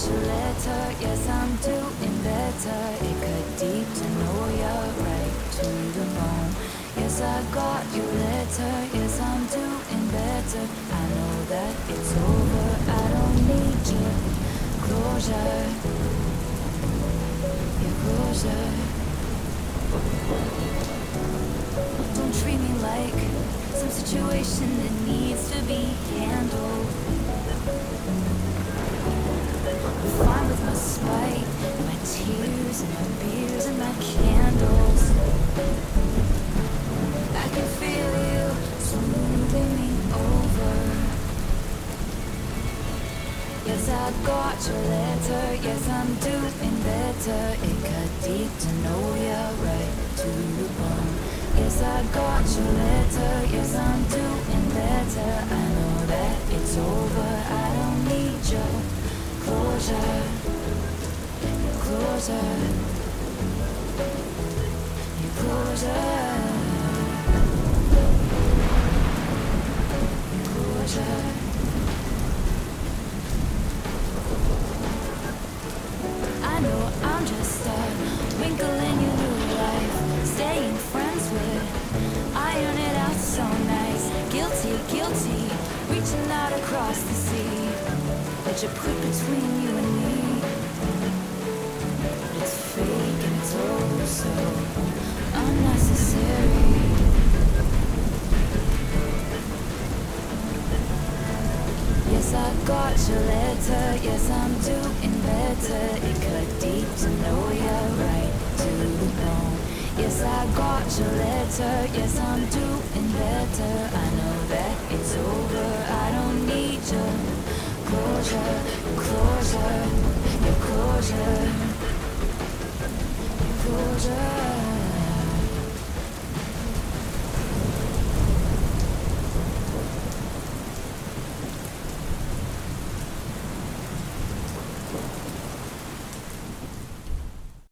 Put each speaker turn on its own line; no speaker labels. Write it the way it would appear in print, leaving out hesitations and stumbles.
your letter, yes I'm doing better. It cut deep to know you're right to the bone. Yes I got your letter, yes I'm doing better. I know that it's over, I don't need your closure. Your closure. Don't treat me like some situation that needs to be handled. I'm fine with my spite, and my tears, and my beers, and my candles. I can feel you smoothing me over. Yes, I got your letter, yes, I'm doing better. It cut deep to know you're right to the bone. Yes, I got your letter, yes, I'm doing better. I know that it's over, I don't need your closure. Your closure. Your closure. Your closure. I know I'm just a wrinkle in your new life, staying friends with, iron it out so nice. Guilty, guilty, reaching out across the sea that you put between you and me. But it's fake and it's oh so unnecessary. Yes, I got your letter, yes, I'm doing better. It cut deep to know you're right to the bone. Yes, I got your letter, yes, I'm doing better. I know that it's over, I don't need your closure. Your closure, your closure, your closure.